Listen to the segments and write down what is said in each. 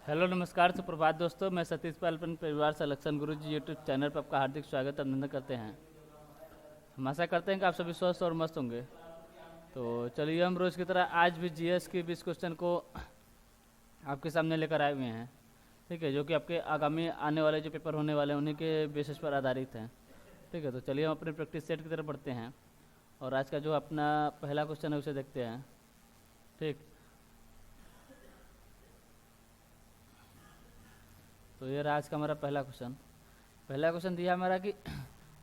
Hello नमस्कार सुप्रभात दोस्तों, मैं सतीश पाल अपन परिवार संरक्षण गुरु जी यूट्यूब चैनल पर आपका हार्दिक स्वागत अभिनंदन करते हैं। हम आशा करते हैं कि आप सभी स्वस्थ और मस्त होंगे। तो चलिए हम रोज़ की तरह आज भी जीएस के 20 क्वेश्चन को आपके सामने लेकर आए हुए हैं। ठीक है, जो कि आपके आगामी आने वाले जो पेपर होने वाले हैं उन्हीं के बेसिस पर आधारित हैं। ठीक है, तो चलिए हम अपने प्रैक्टिस सेट की तरफ बढ़ते हैं और आज का जो अपना पहला क्वेश्चन है उसे देखते हैं। ठीक, तो ये रहा आज का हमारा पहला क्वेश्चन दिया हमारा कि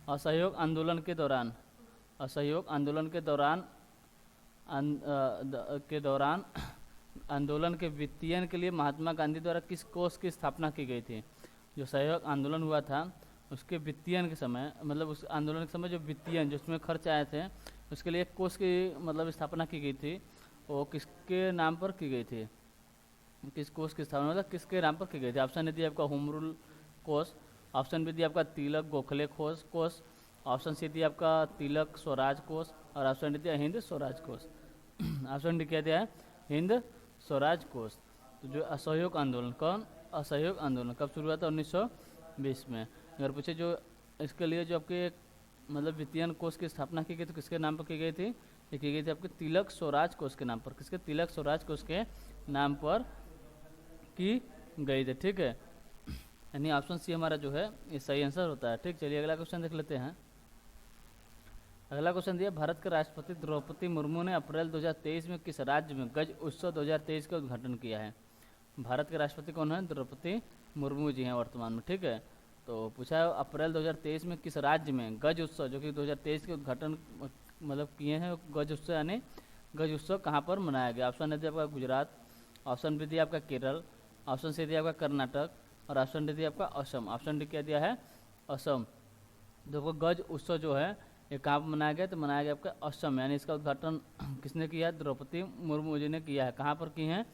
असहयोग आंदोलन के दौरान असहयोग आंदोलन के दौरान आंदोलन के वित्तीयन के लिए महात्मा गांधी द्वारा किस कोष की स्थापना की गई थी। जो सहयोग आंदोलन हुआ था उसके वित्तीयन के समय, मतलब उस आंदोलन के समय जो वित्तीयन जिसमें खर्च आए थे उसके लिए एक कोष की मतलब स्थापना की गई थी। वो किसके नाम पर की गई थी, किस कोष की स्थापना मतलब किसके नाम पर की गई थी। ऑप्शन ए दिया आपका होम रूल कोष, ऑप्शन बी दिया आपका तिलक गोखले कोष, ऑप्शन सी दिया आपका तिलक स्वराज कोष और ऑप्शन डी दिया हिंद स्वराज कोष। ऑप्शन डी क्या दिया है, हिंद स्वराज कोष। तो जो असहयोग आंदोलन असहयोग आंदोलन कब शुरू हुआ था, 1920 में। अगर पूछे जो इसके लिए जो आपके मतलब वित्तीयन कोष की स्थापना की गई तो किसके नाम पर की गई थी, ये की गई थी आपके तिलक स्वराज कोष के नाम पर। किसके, तिलक स्वराज कोष के नाम पर की गई थी। ठीक है, यानी ऑप्शन सी हमारा जो है ये सही आंसर होता है। ठीक, चलिए अगला क्वेश्चन देख लेते हैं। अगला क्वेश्चन दिया, भारत के राष्ट्रपति द्रौपदी मुर्मू ने अप्रैल 2023 में किस राज्य में गज उत्सव 2023 का उद्घाटन किया है। भारत के राष्ट्रपति कौन है, द्रौपदी मुर्मू जी हैं वर्तमान में। ठीक है, तो पूछा है अप्रैल 2023 में किस राज्य में गज उत्सव जो कि 2023 के उद्घाटन मतलब किए हैं, गज उत्सव यानी गज उत्सव कहाँ पर मनाया गया। ऑप्शन है आपका गुजरात, ऑप्शन बी दिया आपका केरल, ऑप्शन सी दिया आपका कर्नाटक और ऑप्शन डी दिया आपका असम। ऑप्शन डी क्या दिया है, असम। देखो गज उत्सव जो है ये कहाँ पर मनाया गया, तो मनाया गया आपका असम, यानी इसका उद्घाटन किसने किया है, द्रौपदी मुर्मू जी ने किया है। कहाँ पर की हैं,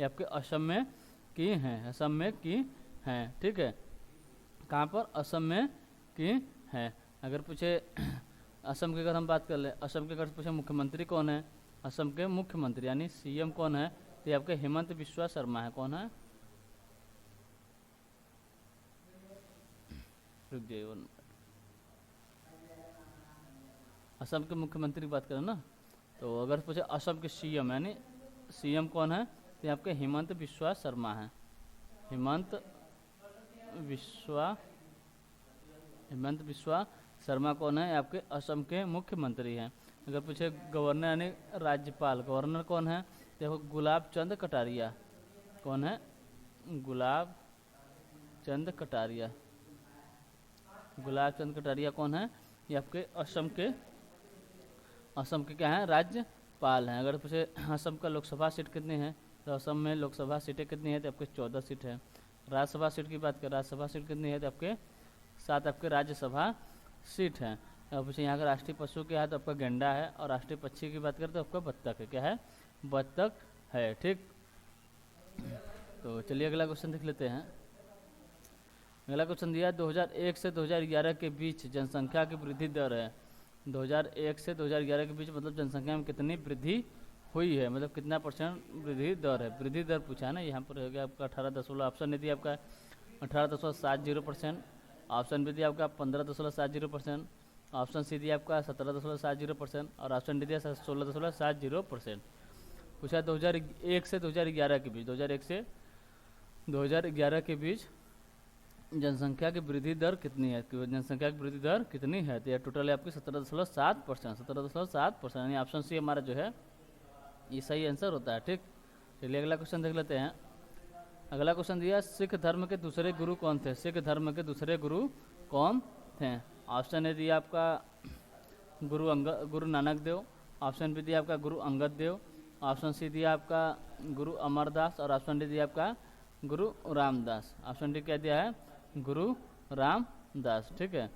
ये आपके असम में की हैं, असम में की हैं। ठीक है, कहाँ पर, असम में की हैं। अगर पूछे असम की अगर हम बात कर ले, असम के अगर पूछे मुख्यमंत्री कौन है, असम के मुख्यमंत्री यानी सीएम कौन है, तो ये आपके हेमंत बिस्वा शर्मा है। कौन है, रुक जाइए, असम के मुख्यमंत्री की बात करें ना, तो अगर पूछे असम के सीएम यानी सीएम कौन है, तो ये आपके हेमंत बिस्वा शर्मा है। हेमंत बिस्वा हेमंत बिस्वा शर्मा कौन है, आपके असम के मुख्यमंत्री हैं। अगर पूछे गवर्नर यानी राज्यपाल, गवर्नर कौन है, देखो गुलाब चंद कटारिया। कौन है, गुलाब चंद कटारिया। गुलाब चंद कटारिया कौन है, ये आपके असम के क्या हैं, राज्यपाल हैं। अगर पूछे असम का लोकसभा सीट कितनी है, तो असम में लोकसभा सीटें कितनी है, तो आपके 14 सीट है। राज्यसभा सीट की बात करें, राज्यसभा सीट कितनी है, तो आपके 7 आपके राज्यसभा सीट हैं। अब पूछे यहाँ का राष्ट्रीय पशु क्या है, तो आपका गेंडा है। और राष्ट्रीय पक्षी की बात करें तो आपका बत्तख है। क्या है, बत्तख है। ठीक, तो चलिए अगला क्वेश्चन देख लेते हैं। अगला क्वेश्चन दिया 2001 से 2011 के बीच जनसंख्या की वृद्धि दर है। 2001 से 2011 के बीच मतलब जनसंख्या में कितनी वृद्धि हुई है, मतलब कितना परसेंट वृद्धि दर है। वृद्धि दर पूछा है ना, यहाँ पर हो गया आपका 18 ऑप्शन नहीं दिया आपका 18.70%, ऑप्शन बी दिया आपका 15.70%, ऑप्शन सी दिया आपका 17.70% और ऑप्शन डी दिया 16.70%। पूछा 2001 से 2011 के बीच, 2001 से 2011 के बीच जनसंख्या की वृद्धि दर कितनी है, कि जनसंख्या की वृद्धि दर कितनी है, तो यह टोटल है आपकी 17.7%, 17.7%, यानी ऑप्शन सी हमारा जो है ये सही आंसर होता है। ठीक, चलिए अगला क्वेश्चन देख लेते हैं। अगला क्वेश्चन दिया, सिख धर्म के दूसरे गुरु कौन थे, सिख धर्म के दूसरे गुरु कौन थे। ऑप्शन ए दिया आपका गुरु नानक देव, ऑप्शन बी दिया आपका गुरु अंगद देव, ऑप्शन सी दिया आपका गुरु अमरदास और ऑप्शन डी दिया आपका गुरु रामदास। ऑप्शन डी क्या दिया है, गुरु रामदास। ठीक है,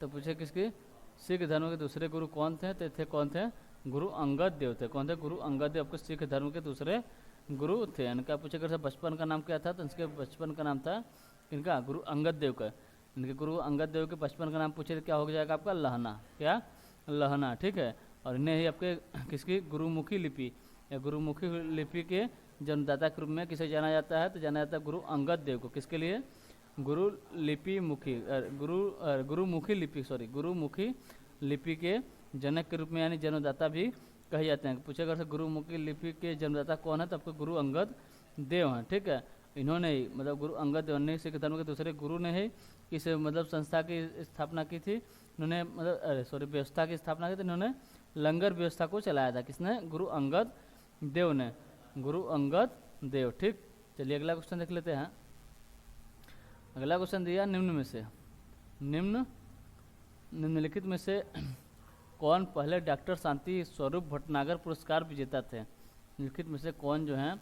तो पूछे किसकी, सिख धर्म के दूसरे गुरु कौन थे, तो थे कौन थे, गुरु अंगद देव थे। कौन थे, गुरु अंगद देव आपके सिख धर्म के दूसरे गुरु थे। इनका पूछे अगर बचपन का नाम क्या था, तो इसके बचपन का नाम था इनका गुरु अंगद देव का। इनके गुरु अंगद देव के बचपन का नाम पूछे तो क्या हो जाएगा आपका, लहना। क्या, लहना। ठीक है, और इन्हें ही आपके किसकी गुरुमुखी लिपि या गुरुमुखी लिपि के जन्मदाता के रूप में किसे जाना जाता है? तो जाना जाता है गुरु अंगद देव को। किसके लिए? गुरुमुखी लिपि, गुरुमुखी लिपि के जनक के रूप में यानी जन्मदाता भी कहे जाते हैं। पूछे अगर से गुरुमुखी लिपि के जन्मदाता कौन है, तो आपको गुरु अंगद देव हैं। ठीक है, इन्होंने ही मतलब गुरु अंगद देव ने सिख धर्म के दूसरे गुरु ने ही किस मतलब संस्था की स्थापना की थी, इन्होंने मतलब व्यवस्था की स्थापना की थी, इन्होंने लंगर व्यवस्था को चलाया था। किसने? गुरु अंगद देव ने, गुरु अंगद देव। ठीक, चलिए अगला क्वेश्चन देख लेते हैं। अगला क्वेश्चन दिया निम्न में से निम्नलिखित में से कौन पहले डॉक्टर शांति स्वरूप भटनागर पुरस्कार विजेता थे? निम्नलिखित में से कौन जो है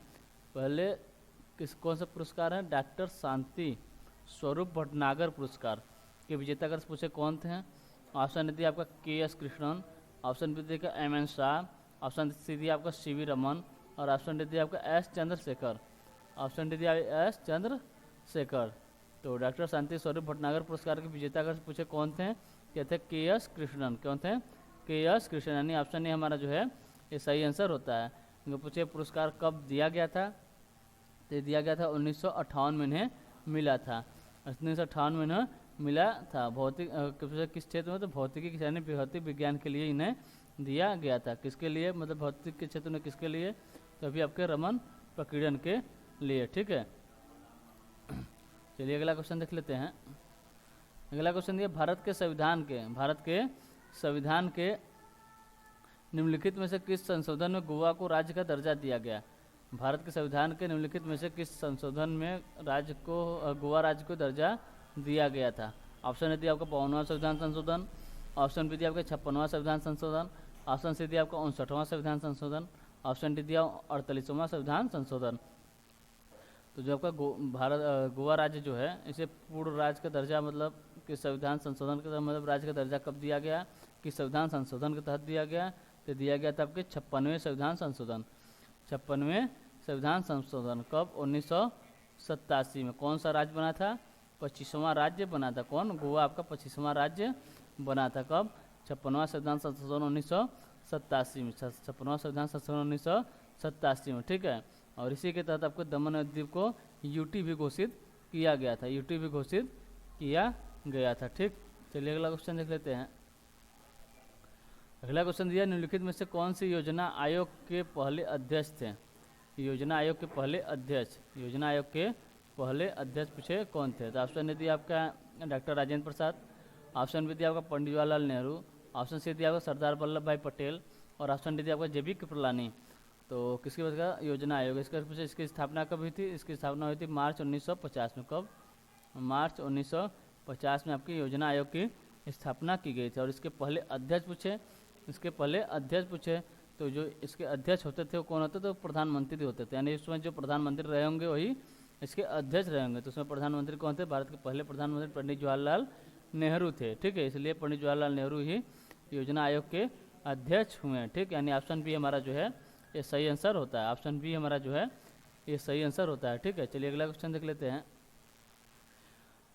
पहले कौन सा पुरस्कार है? डॉक्टर शांति स्वरूप भटनागर पुरस्कार के विजेता अगर पूछे कौन थे? ऑप्शन डी आपका KS. Krishnan, option B the MN. Shah, option C the आपका सी.वी. रमन और ऑप्शन डी दी आपका S. Chandrasekhar. Option D the S. Chandrasekhar. तो डॉक्टर शांति स्वरूप भटनागर पुरस्कार के विजेता अगर पूछे कौन थे? कहते हैं के.एस. कृष्णन। कौन थे? के.एस. कृष्णन। यानी ऑप्शन ए हमारा जो है ये सही आंसर होता है। इनको पूछे पुरस्कार कब दिया गया था? तो दिया गया था 1958 में इन्हें मिला था। 1958 में इन्हें मिला था। भौतिक किस क्षेत्र में? तो भौतिकी यानी भौतिक विज्ञान के लिए इन्हें दिया गया था। किसके लिए? मतलब भौतिक के क्षेत्र में किसके लिए? तो अभी आपके रमन प्रकीर्णन के लिए। ठीक है, चलिए अगला क्वेश्चन देख लेते हैं। अगला क्वेश्चन दिया भारत के संविधान के निम्नलिखित में से किस संशोधन में गोवा को राज्य का दर्जा दिया गया? भारत के संविधान के निम्नलिखित में से किस संशोधन में गोवा राज्य को दर्जा दिया गया था? ऑप्शन ए दिया आपका 52वां संविधान संशोधन, ऑप्शन बी दिया आपका 56वां संविधान संशोधन, ऑप्शन सी दिया आपका 59वां संविधान संशोधन, ऑप्शन डी दिया 48वां संविधान संशोधन। तो जो आपका गोवा राज्य जो है इसे पूर्ण राज्य का दर्जा मतलब किस संविधान संशोधन के मतलब राज्य का दर्जा कब दिया गया? किस संविधान संशोधन के तहत दिया गया? तो दिया गया था आपके 56वें संविधान संशोधन। 56वें संविधान संशोधन कब? 1987 में। कौन सा राज्य बना था? 25वां राज्य बना था। कौन? गोवा आपका 25वां राज्य बना था। कब? 56वां संविधान संशोधन 1987 में। 56वां संविधान संशोधन 1987 में। ठीक है, और इसी के तहत आपको दमन और द्वीप को यूटी भी घोषित किया गया था। यूटी भी घोषित किया गया था। ठीक, चलिए अगला क्वेश्चन देख लेते हैं। अगला क्वेश्चन दिया निम्नलिखित में से कौन सी योजना आयोग के पहले अध्यक्ष थे? योजना आयोग के पहले अध्यक्ष पूछे कौन थे? तो ऑप्शन ए दिया आपका doctor Rajendra Prasad, option B दिया आपका पंडित जवाहरलाल नेहरू, ऑप्शन सी दिया आपका सरदार वल्लभ भाई पटेल और ऑप्शन डी दिया आपका जे.बी. कृपलानी। तो किसकी वजह का योजना आयोग? इसकी स्थापना कब हुई थी? इसकी स्थापना हुई थी मार्च 1950 में। कब? मार्च 1950 में आपकी योजना आयोग की स्थापना की गई थी। और इसके पहले अध्यक्ष पूछे तो जो इसके अध्यक्ष होते थे वो कौन होते थे? तो प्रधानमंत्री होते थे। यानी इसमें जो प्रधानमंत्री रहे होंगे वही इसके अध्यक्ष रहे होंगे। तो उसमें प्रधानमंत्री कौन थे? भारत के पहले प्रधानमंत्री पंडित जवाहरलाल नेहरू थे। ठीक है, इसलिए पंडित जवाहरलाल नेहरू ही योजना आयोग के अध्यक्ष हुए हैं। ठीक, यानी ऑप्शन बी हमारा जो है ये सही आंसर होता है। ऑप्शन बी हमारा जो है ये सही आंसर होता है। ठीक है, चलिए अगला क्वेश्चन देख लेते हैं।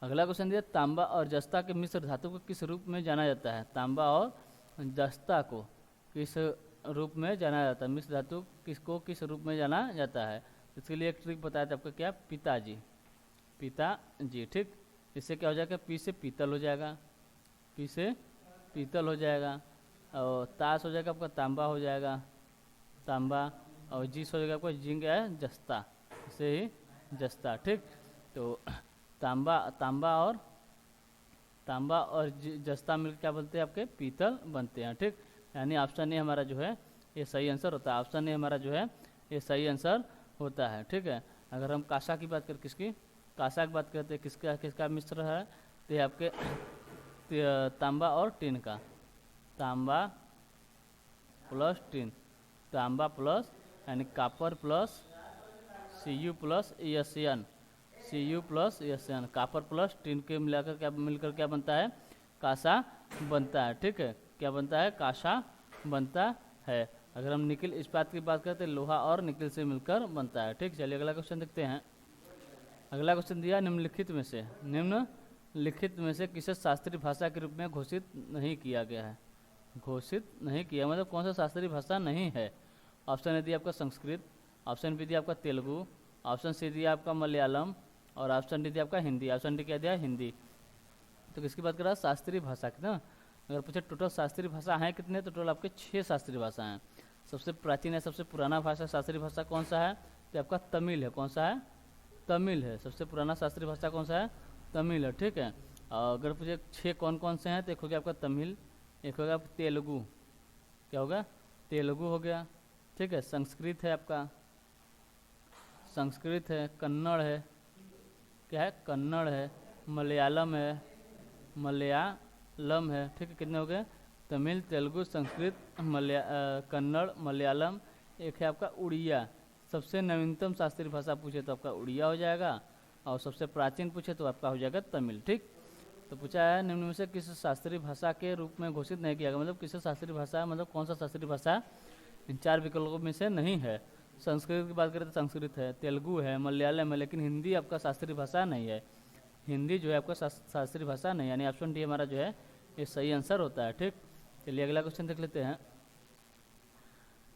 अगला क्वेश्चन दिया तांबा और जस्ता के मिश्र धातु को किस रूप में जाना जाता है? तांबा और जस्ता को किस रूप में जाना जाता है? मिश्र धातु किसको किस रूप में जाना जाता है? इसके लिए एक ट्रिक बताया था आपका, क्या? पिताजी। ठीक, इससे क्या हो जाएगा? पी से पीतल हो जाएगा, पी से पीतल हो जाएगा, और ताश हो जाएगा आपका तांबा हो जाएगा, तांबा, और जीस हो जाएगा आपका जिंक है जस्ता, इसे ही जस्ता। ठीक, तो तांबा और जस्ता मिलकर क्या बनते हैं? आपके पीतल बनते हैं। ठीक, यानी ऑप्शन ए हमारा जो है ये सही आंसर होता है। ऑप्शन ए हमारा जो है ये सही आंसर होता है। ठीक है, अगर हम कांसा की बात करें, कांसा की बात करते हैं, किसका मिश्र है? तो आपके तांबा और टिन का, तांबा प्लस टिन, तांबा प्लस यानी कापर प्लस Cu प्लस एन, कापर प्लस टिन के मिलकर क्या बनता है? कांसा बनता है। ठीक है, क्या बनता है? कांसा बनता है। अगर हम निकिल इस्पात की बात करते हैं, लोहा और निकिल से मिलकर बनता है। ठीक, चलिए अगला क्वेश्चन देखते हैं। अगला क्वेश्चन दिया निम्नलिखित में से किसे शास्त्रीय भाषा के रूप में घोषित नहीं किया गया है? घोषित नहीं किया मतलब कौन सा शास्त्रीय भाषा नहीं है? ऑप्शन ए दिया आपका संस्कृत, ऑप्शन बी दिया आपका तेलुगु, ऑप्शन सी दिया आपका मलयालम और ऑप्शन डी दिया आपका हिंदी। ऑप्शन डी क्या दिया? हिंदी। तो किसकी बात कर रहा है? शास्त्रीय भाषा की ना। अगर पूछे टोटल शास्त्रीय भाषा हैं कितने, तो टोटल आपके 6 शास्त्रीय भाषा हैं। सबसे प्राचीन है, सबसे पुराना भाषा शास्त्रीय भाषा कौन सा है? तो आपका तमिल है। कौन सा है? तमिल है। सबसे पुराना शास्त्रीय भाषा कौन सा है? तमिल है। ठीक है। और अगर पूछे 6 कौन कौन से हैं, तो एक हो गया आपका तमिल, एक हो गया तेलुगु, क्या होगा? तेलुगु हो गया। ठीक है। संस्कृत है आपका, संस्कृत है, कन्नड़ है, क्या है? कन्नड़ है, मलयालम है, मलयालम है। ठीक है। कितने हो गए? तमिल, तेलुगु, संस्कृत, कन्नड़, मलयालम। एक है आपका उड़िया। सबसे नवीनतम शास्त्रीय भाषा पूछे तो आपका उड़िया हो जाएगा, और सबसे प्राचीन पूछे तो आपका हो जाएगा तमिल। ठीक। तो पूछा है निम्न में से किस शास्त्रीय भाषा के रूप में घोषित नहीं किया गया, मतलब किस शास्त्रीय भाषा, मतलब कौन सा शास्त्रीय भाषा इन 4 विकल्पों में से नहीं है। संस्कृत की बात करें तो संस्कृत है, तेलुगु है, मलयालम है, लेकिन हिंदी आपका शास्त्रीय भाषा नहीं है। हिंदी जो है आपका शास्त्रीय भाषा नहीं, यानी ऑप्शन डी हमारा जो है ये सही आंसर होता है। ठीक। चलिए अगला क्वेश्चन देख लेते हैं।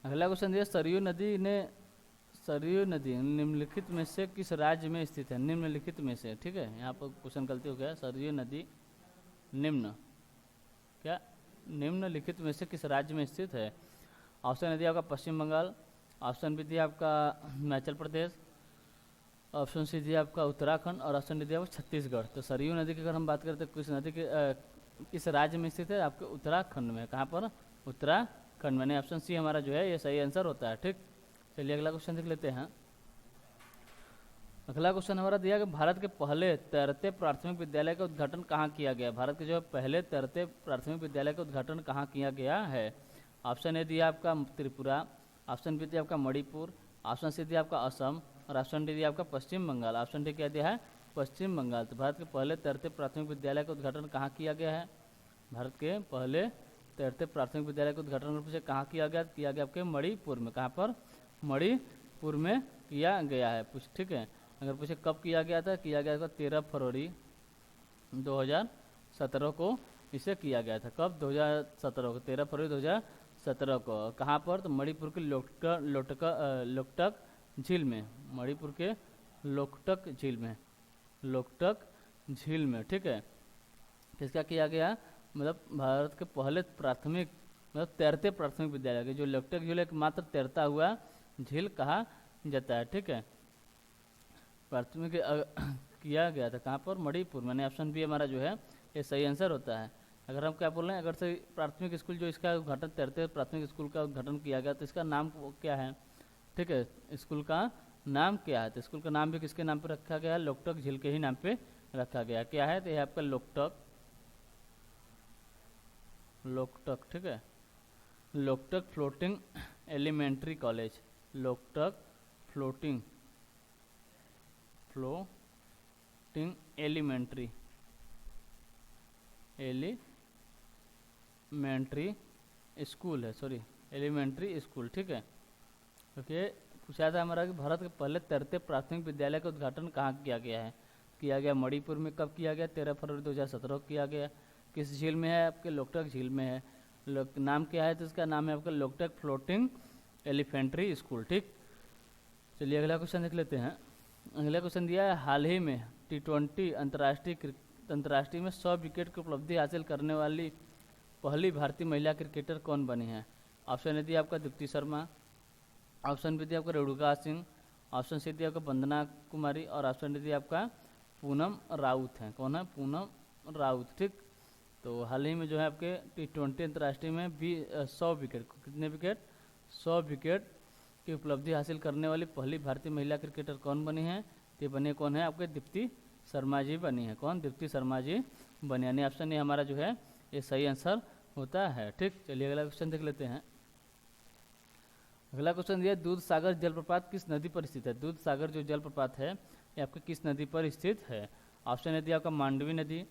अगला क्वेश्चन दिया सरयू नदी निम्नलिखित में से किस राज्य में स्थित है? निम्नलिखित में से। ठीक है। यहाँ पर क्वेश्चन गलती हो गया। सरयू नदी निम्नलिखित में से किस राज्य में स्थित है? ऑप्शन ए दिया आपका पश्चिम बंगाल, ऑप्शन बी दिया आपका हिमाचल प्रदेश, ऑप्शन सी दिया आपका उत्तराखंड और ऑप्शन डी दिया आपका छत्तीसगढ़। तो सरयू नदी की अगर हम बात करते हैं किस नदी के किस राज्य में स्थित है? आपके उत्तराखंड में। कहाँ पर? उत्तराखंड में। ऑप्शन सी हमारा जो है ये सही आंसर होता है। ठीक। चलिए अगला क्वेश्चन देख लेते हैं। अगला क्वेश्चन हमारा दिया कि भारत के पहले तैरते प्राथमिक विद्यालय का उद्घाटन कहाँ किया गया? भारत के जो पहले तैरते प्राथमिक विद्यालय का उद्घाटन कहाँ किया गया है? ऑप्शन ए दिया आपका त्रिपुरा, ऑप्शन बी दिया आपका मणिपुर, ऑप्शन सी दिया आपका असम और ऑप्शन डी दिया आपका पश्चिम बंगाल। ऑप्शन डी क्या दिया है? पश्चिम बंगाल। तो भारत के पहले तैरते प्राथमिक विद्यालय का उद्घाटन कहाँ किया गया है? भारत के पहले तैरते प्राथमिक विद्यालय का उद्घाटन पूछे कहाँ किया गया? किया गया आपके मणिपुर में। कहाँ पर? मणिपुर में किया गया है। पूछ ठीक है। अगर पूछे कब किया गया था? किया गया था 13 फरवरी 2017 को इसे किया गया था। कब? 2017 को, 13 फरवरी 2017 को। कहाँ पर? तो मणिपुर के लोकटक झील में। मणिपुर के लोकटक झील में। ठीक है। किसका किया गया? मतलब भारत के पहले प्राथमिक, मतलब तैरते प्राथमिक विद्यालय के जो लोकटक झील एक मात्र तैरता हुआ झील कहा जाता है। ठीक है। प्राथमिक किया गया था कहाँ पर? मणिपुर में। ऑप्शन बी हमारा जो है ये सही आंसर होता है। अगर हम क्या बोल रहे हैं, अगर से प्राथमिक स्कूल जो इसका उद्घाटन तैरते प्राथमिक स्कूल का उद्घाटन किया गया तो इसका नाम क्या है? ठीक है। स्कूल का नाम क्या है? तो स्कूल का नाम भी किसके नाम पे रखा गया है? लोकटक झील के ही नाम पे रखा गया। क्या है? तो यह आपका लोकटक। ठीक है। Loktak floating elementary college. Loktak floating elementary school है, सॉरी एलिमेंट्री स्कूल। ठीक है। ओके। पूछा था हमारा कि भारत के पहले तैरते प्राथमिक विद्यालय का उद्घाटन कहाँ किया गया है? किया गया मणिपुर में। कब किया गया? 13 फरवरी 2017 को किया गया। किस झील में है? आपके लोकटक झील में है। नाम क्या है? तो इसका नाम है आपका लोकटक फ्लोटिंग एलिफेंट्री स्कूल। ठीक। चलिए अगला क्वेश्चन देख लेते हैं। अगला क्वेश्चन दिया है हाल ही में T20 अंतर्राष्ट्रीय में 100 विकेट की उपलब्धि हासिल करने वाली पहली भारतीय महिला क्रिकेटर कौन बनी है? ऑप्शन ए दिया आपका दीप्ति शर्मा, ऑप्शन बी दिया आपका रेणुका सिंह, ऑप्शन सी दिया आपका वंदना कुमारी और ऑप्शन डी दिया आपका पूनम राउत है। कौन है? पूनम राउत। ठीक। तो हाल ही में जो है आपके T20 अंतर्राष्ट्रीय में 100 विकेट, कितने विकेट? 100 विकेट की उपलब्धि हासिल करने वाली पहली भारतीय महिला क्रिकेटर कौन बनी है? ये बने कौन है? आपके दीप्ति शर्मा जी बनी है। कौन? दीप्ति शर्मा जी बनी। यानी ऑप्शन ए हमारा जो है ये सही आंसर होता है। ठीक। चलिए अगला क्वेश्चन देख लेते हैं। अगला क्वेश्चन दिया दूध सागर जलप्रपात किस नदी पर स्थित है? दूध सागर जो जलप्रपात है ये आपके किस नदी पर स्थित है? ऑप्शन ए दिया आपका मांडवी नदी,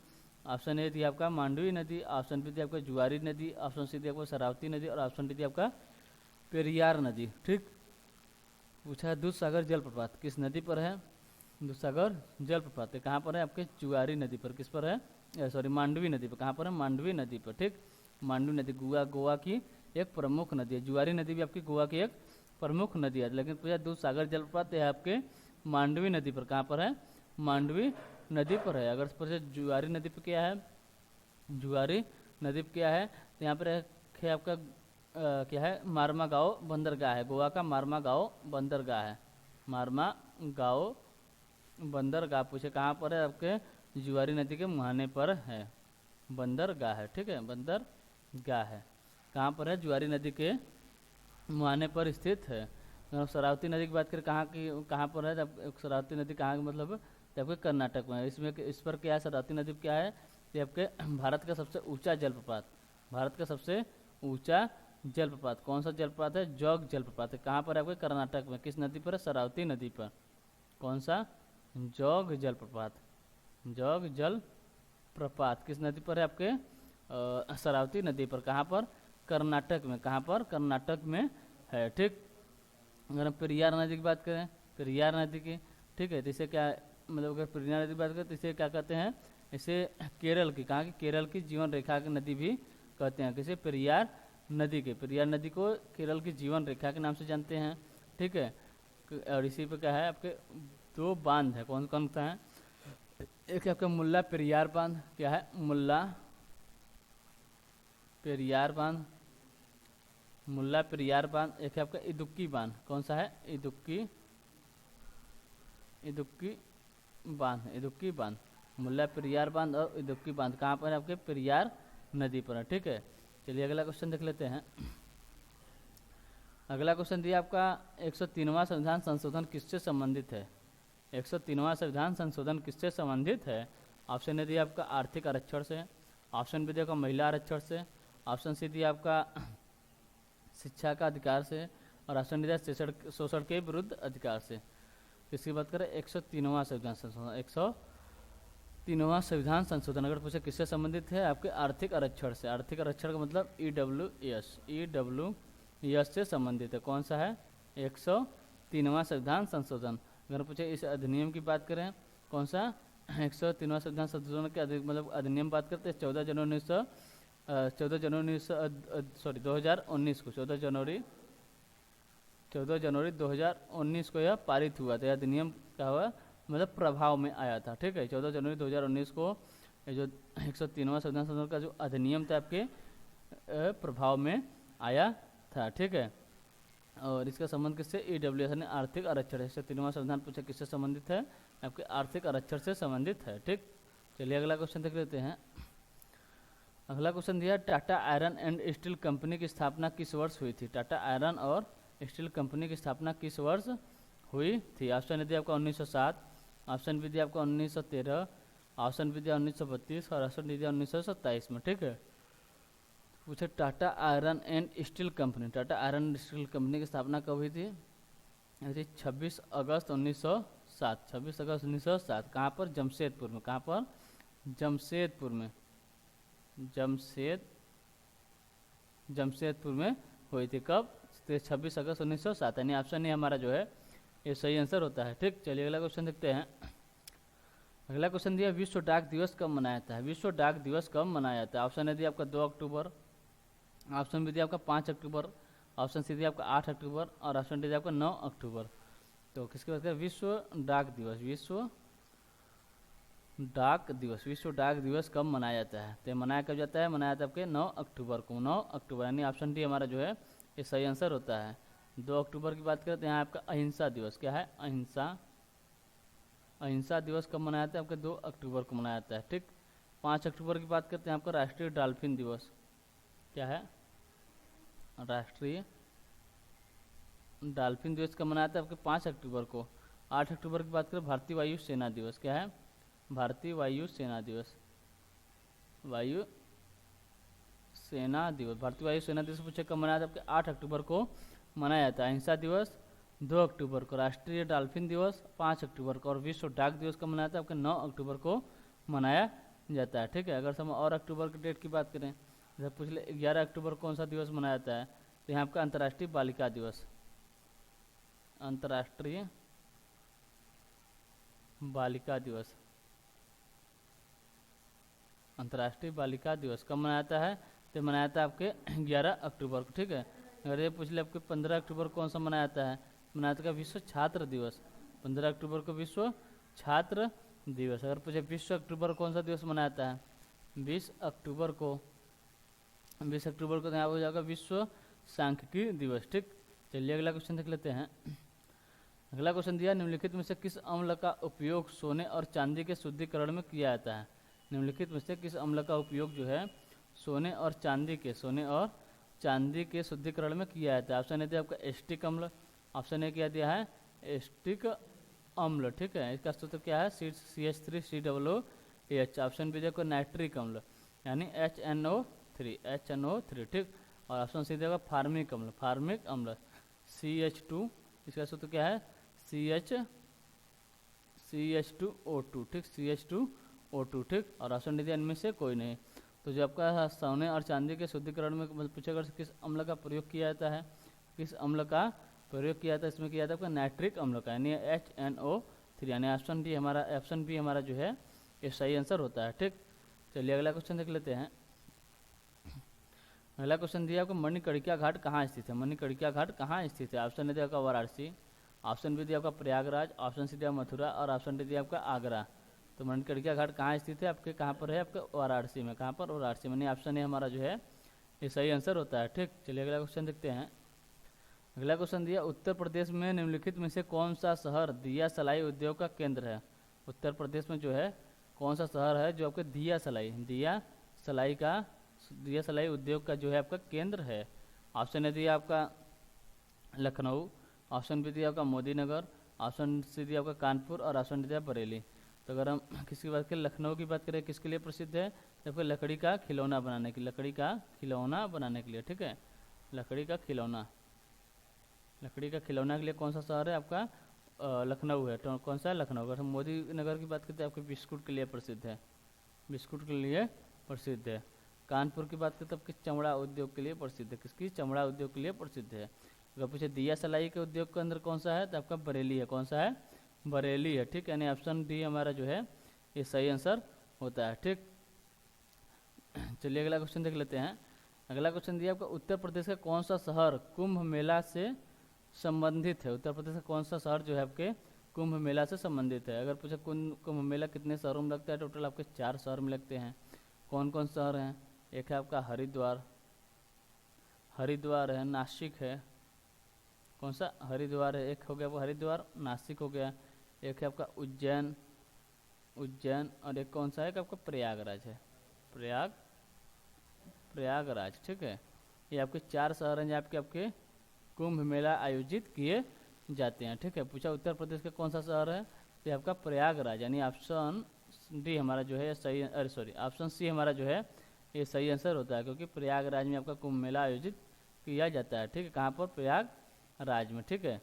ऑप्शन ए दिया आपका मांडवी नदी, ऑप्शन बी दिया आपका जुआरी नदी, ऑप्शन सी दिया आपका शरावती नदी और ऑप्शन डी दिया आपका पेरियार नदी। ठीक। पूछा है दूध सागर जलप्रपात किस नदी पर है? दूध सागर जलप्रपात कहाँ पर है? आपके जुआरी नदी पर। किस पर है? सॉरी मांडवी नदी पर। कहाँ पर है? मांडवी नदी पर। ठीक। मांडवी नदी गोवा की एक प्रमुख नदी है। जुआरी नदी भी आपकी गोवा की एक प्रमुख नदी है, लेकिन पूछा दूध सागर जलप्रपात है आपके मांडवी नदी पर। कहाँ पर है? मांडवी नदी पर है। अगर पूछे जुआरी नदी पर क्या है, जुआरी नदी पर क्या है, तो यहाँ पर है आपका क्या है, मारमा गाँव बंदरगाह है। गोवा का मारमा गाँव बंदरगाह है, मारमा गाँव बंदरगाह। पूछे कहाँ पर है, आपके जुआरी नदी के मुहाने पर है, बंदरगाह है। ठीक है, बंदरगाह है। कहाँ पर है? जुआरी नदी के मुहाने पर स्थित है। अगर शरावती नदी की बात करें कहाँ पर है, जब शरावती नदी कहाँ मतलब आपके कर्नाटक में है। इसमें इस पर क्या है, शरावती नदी क्या है, ये आपके भारत का सबसे ऊंचा जलप्रपात, भारत का सबसे ऊंचा जलप्रपात। कौन सा जलप्रपात है? जोग जलप्रपात है। कहाँ पर है? आपके कर्नाटक में। किस नदी पर है? शरावती नदी पर। कौन सा? जोग जलप्रपात, जोग जलप्रपात किस नदी पर है? आपके शरावती नदी पर। कहाँ पर? कर्नाटक में। कहाँ पर? कर्नाटक में है। ठीक, अगर हम पेरियार नदी की बात करें, पेरियार नदी की, ठीक है, तो इसे क्या मतलब, अगर पेरियार नदी की बात करें तो इसे क्या कहते हैं, इसे केरल की, कहाँ की? केरल की जीवन रेखा की नदी भी कहते हैं। किसे? पेरियार नदी के, पेरियार नदी को केरल की जीवन रेखा के नाम से जानते हैं। ठीक है, और इसी पे क्या है, आपके दो बांध है। कौन कौन सा है? एक है आपका मुल्ला पेरियार बांध, क्या है? मुल्ला पेरियार बांध, मुल्ला पेरियार बांध। एक है आपका इदुक्की बांध। कौन सा है? इदुक्की, इदुक्की बांध, इदुक्की बांध, मुल्ला पेरियार बांध और इदुक्की बांध कहाँ पर है? आपके पेरियार नदी पर है। ठीक है, चलिए अगला क्वेश्चन देख लेते हैं। अगला क्वेश्चन दिया आपका 103वां संविधान संशोधन किससे संबंधित है? 103वां संविधान संशोधन किससे संबंधित है? ऑप्शन ए दिया आपका आर्थिक आरक्षण से, ऑप्शन बी दिया आपका महिला आरक्षण से, ऑप्शन सी दिया आपका शिक्षा का अधिकार से, और ऑप्शन डी दिया शोषण के विरुद्ध अधिकार से। किसकी बात करें? 103वां संविधान संशोधन, 103वां संविधान संशोधन अगर पूछे किससे संबंधित है? आपके आर्थिक आरक्षण से। आर्थिक आरक्षण का मतलब EWS, EWS से संबंधित है। कौन सा है? 103वां संविधान संशोधन। अगर पूछे इस अधिनियम की बात करें, कौन सा? 103वां संविधान संशोधन के मतलब अधिनियम बात करते हैं 14 जनवरी 2019 को, 14 जनवरी 2019 को यह पारित हुआ था। यह अधिनियम क्या हुआ, मतलब प्रभाव में आया था। ठीक है, 14 जनवरी 2019 को ये जो 103वां संविधान संशोधन का जो अधिनियम था आपके प्रभाव में आया था। ठीक है, और इसका संबंध किससे? EWS यानी आर्थिक आरक्षण। 103वां संविधान पूछा किससे संबंधित है? आपके आर्थिक आरक्षण से संबंधित है। ठीक, चलिए अगला क्वेश्चन देख लेते हैं। अगला क्वेश्चन दिया Tata iron and steel company की स्थापना किस वर्ष हुई थी? टाटा आयरन और स्टील कंपनी की स्थापना किस वर्ष हुई थी? ऑप्शन ए दिया आपका 1907, ऑप्शन बी दिया आपका 1913, ऑप्शन बी दिया 1932 और ऑप्शन डी दिया 1927 में। ठीक है, पूछे Tata iron and steel company, Tata iron and steel company की स्थापना कब हुई थी? 26 अगस्त 1907, 26 अगस्त 1907। कहाँ पर? जमशेदपुर में। कहाँ पर? जमशेदपुर में, जमशेदपुर में हुई थी। कब? 26 अगस्त 1907, यानी ऑप्शन ए हमारा जो है ये सही आंसर होता है। ठीक, चलिए अगला क्वेश्चन देखते हैं। अगला क्वेश्चन दिया विश्व डाक दिवस कब मनाया जाता है? विश्व डाक दिवस कब मनाया जाता है? ऑप्शन ए दिया आपका 2 अक्टूबर, ऑप्शन बी दिया आपका 5 अक्टूबर, ऑप्शन सी दिया आपका 8 अक्टूबर और ऑप्शन डी दिया आपका 9 अक्टूबर। तो किसकी बात करें? विश्व डाक दिवस, विश्व डाक दिवस, विश्व डाक दिवस कब मनाया जाता है? तो मनाया कब जाता है? मनाया जाता है आपके 9 अक्टूबर को, 9 अक्टूबर, यानी ऑप्शन डी हमारा जो है ये सही आंसर होता है। 2 अक्टूबर की बात करें तो यहाँ आपका अहिंसा दिवस, क्या है? अहिंसा, अहिंसा दिवस कब मनाया जाता है? आपके 2 अक्टूबर को मनाया जाता है। ठीक, 5 अक्टूबर की बात करते हैं आपका राष्ट्रीय डॉल्फिन दिवस, क्या है? राष्ट्रीय डॉल्फिन दिवस कब मनाया जाता है? आपके 5 अक्टूबर को। 8 अक्टूबर की बात करें भारतीय वायु सेना दिवस, क्या है? भारतीय वायु सेना दिवस, वायु सेना दिवस, भारतीय वायु सेना दिवस पूछे कब मनाया जाता है? आपके 8 अक्टूबर को मनाया जाता है। अहिंसा दिवस 2 अक्टूबर को, राष्ट्रीय डॉल्फिन दिवस 5 अक्टूबर को और विश्व डाक दिवस कब मनाया जाता है? आपके 9 अक्टूबर को मनाया जाता है। ठीक है, अगर हम और अक्टूबर की डेट की बात करें, जैसे पूछ ले 11 अक्टूबर कौन सा दिवस मनाया जाता है? तो यहाँ आपका अंतर्राष्ट्रीय बालिका दिवस, अंतर्राष्ट्रीय बालिका दिवस, अंतर्राष्ट्रीय बालिका दिवस कब मनाया जाता है? तो मनाया जाता है आपके 11 अक्टूबर को। ठीक है, अगर ये पूछ ले आपके 15 अक्टूबर कौन सा मनाया जाता है, मनाया जाता है विश्व छात्र दिवस। 15 अक्टूबर को विश्व छात्र दिवस। अगर पूछे 20 अक्टूबर कौन सा दिवस मनाया जाता है, 20 अक्टूबर को तो यहाँ हो जाएगा विश्व सांख्यिकी दिवस। ठीक, चलिए अगला क्वेश्चन देख लेते हैं। अगला क्वेश्चन दिया, निम्नलिखित में से किस अम्ल का उपयोग सोने और चांदी के शुद्धिकरण में किया जाता है। निम्नलिखित में से किस अम्ल का उपयोग जो है सोने और चांदी के शुद्धिकरण में किया जाता है। ऑप्शन ए दिया आपका एस्टिक अम्ल, ऑप्शन ए क्या दिया है एस्टिक अम्ल। ठीक है, इसका सूत्र क्या है CH3COOH। ऑप्शन बी देखो नाइट्रिक अम्ल यानी HNO3। ठीक, और ऑप्शन सी देगा फार्मिक अम्ल CH2, इसका सूत्र क्या है CH2O2। ठीक, CH2O2। ठीक, और ऑप्शन डी दिया इनमें से कोई नहीं। तो जो आपका सोने और चांदी के शुद्धिकरण में पूछेगा किस अम्ल का प्रयोग किया जाता है, किस अम्ल का प्रयोग किया जाता है, इसमें किया जाता है आपका नाइट्रिक अम्ल का यानी HNO3 यानी ऑप्शन बी हमारा जो है ये सही आंसर होता है। ठीक, चलिए अगला क्वेश्चन देख लेते हैं। अगला क्वेश्चन दिया आपको मणिकर्णिका घाट कहाँ स्थित है। मणिकर्णिका घाट कहाँ स्थित है। ऑप्शन ए दिया आपका वाराणसी, ऑप्शन बी दिया आपका प्रयागराज, ऑप्शन सी दिया मथुरा और ऑप्शन डी दिया आपका आगरा। तो मणिकर्णिका घाट कहाँ स्थित है आपके, कहाँ पर है आपके वाराणसी में। कहाँ पर, वाराणसी में। ऑप्शन ए हमारा जो है ये सही आंसर होता है। ठीक, चलिए अगला क्वेश्चन देखते हैं। अगला क्वेश्चन दिया, उत्तर प्रदेश में निम्नलिखित में से कौन सा शहर दिया सलाई उद्योग का केंद्र है। उत्तर प्रदेश में जो है कौन सा शहर है जो आपके दिया सलाई उद्योग का जो है आपका केंद्र है। ऑप्शन ए दिया आपका लखनऊ, ऑप्शन बी दिया आपका मोदी नगर, ऑप्शन सी दिया आपका कानपुर और ऑप्शन डी दिया बरेली। तो अगर हम किसकी बात करें, लखनऊ की बात करें, किसके लिए प्रसिद्ध है, जबकि लकड़ी का खिलौना बनाने के लिए। ठीक है, लकड़ी का खिलौना के लिए कौन सा शहर है आपका लखनऊ है। तो कौन सा है, लखनऊ। अगर हम मोदी नगर की बात करते हैं आपके बिस्कुट के लिए प्रसिद्ध है। कानपुर की बात करें तो आपके चमड़ा उद्योग के लिए प्रसिद्ध है। किसकी, चमड़ा उद्योग के लिए प्रसिद्ध है। अगर पूछे दिया सलाई के उद्योग के अंदर कौन सा है, तो आपका बरेली है। कौन सा है, बरेली है। ठीक, यानी ऑप्शन डी हमारा जो है ये सही आंसर होता है। ठीक, चलिए अगला क्वेश्चन देख लेते हैं। अगला क्वेश्चन दिया आपका, उत्तर प्रदेश का कौन सा शहर कुंभ मेला से संबंधित है। उत्तर प्रदेश का कौन सा शहर जो है आपके कुंभ मेला से संबंधित है। अगर पूछे कुंभ मेला कितने शहरों में लगता है, टोटल आपके 4 शहर में लगते हैं। कौन कौन शहर हैं, एक है आपका हरिद्वार है, नासिक है। कौन सा, हरिद्वार है, एक हो गया आपका हरिद्वार, नासिक हो गया, एक है आपका उज्जैन और एक कौन सा है आपका प्रयागराज है, प्रयागराज। ठीक है, ये आपके 4 शहर हैं जहाँ आपके कुंभ मेला आयोजित किए जाते हैं। ठीक है, पूछा उत्तर प्रदेश का कौन सा शहर है, तो आपका प्रयागराज यानी ऑप्शन डी हमारा जो है सही, ऑप्शन सी हमारा जो है ये सही आंसर होता है, क्योंकि प्रयागराज में आपका कुंभ मेला आयोजित किया जाता है। ठीक है, कहाँ पर, प्रयागराज में। ठीक है,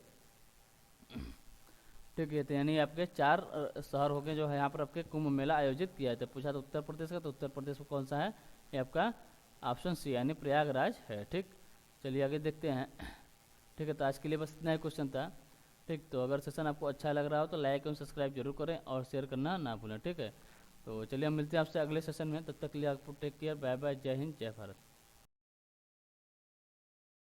तो यानी आपके 4 शहर हो गए जो है यहाँ पर आपके कुंभ मेला आयोजित किया जाता है। पूछा तो उत्तर प्रदेश का, तो उत्तर प्रदेश में कौन सा है, ये आपका ऑप्शन सी यानी प्रयागराज है। ठीक, चलिए आगे देखते हैं। ठीक है, तो आज के लिए बस इतना ही क्वेश्चन था। ठीक, तो अगर सेशन आपको अच्छा लग रहा हो तो लाइक और सब्सक्राइब जरूर करें और शेयर करना ना भूलें। ठीक है, तो चलिए हम मिलते हैं आपसे अगले सेशन में। तब तक के लिए आपको टेक केयर, बाय बाय, जय हिंद, जय भारत।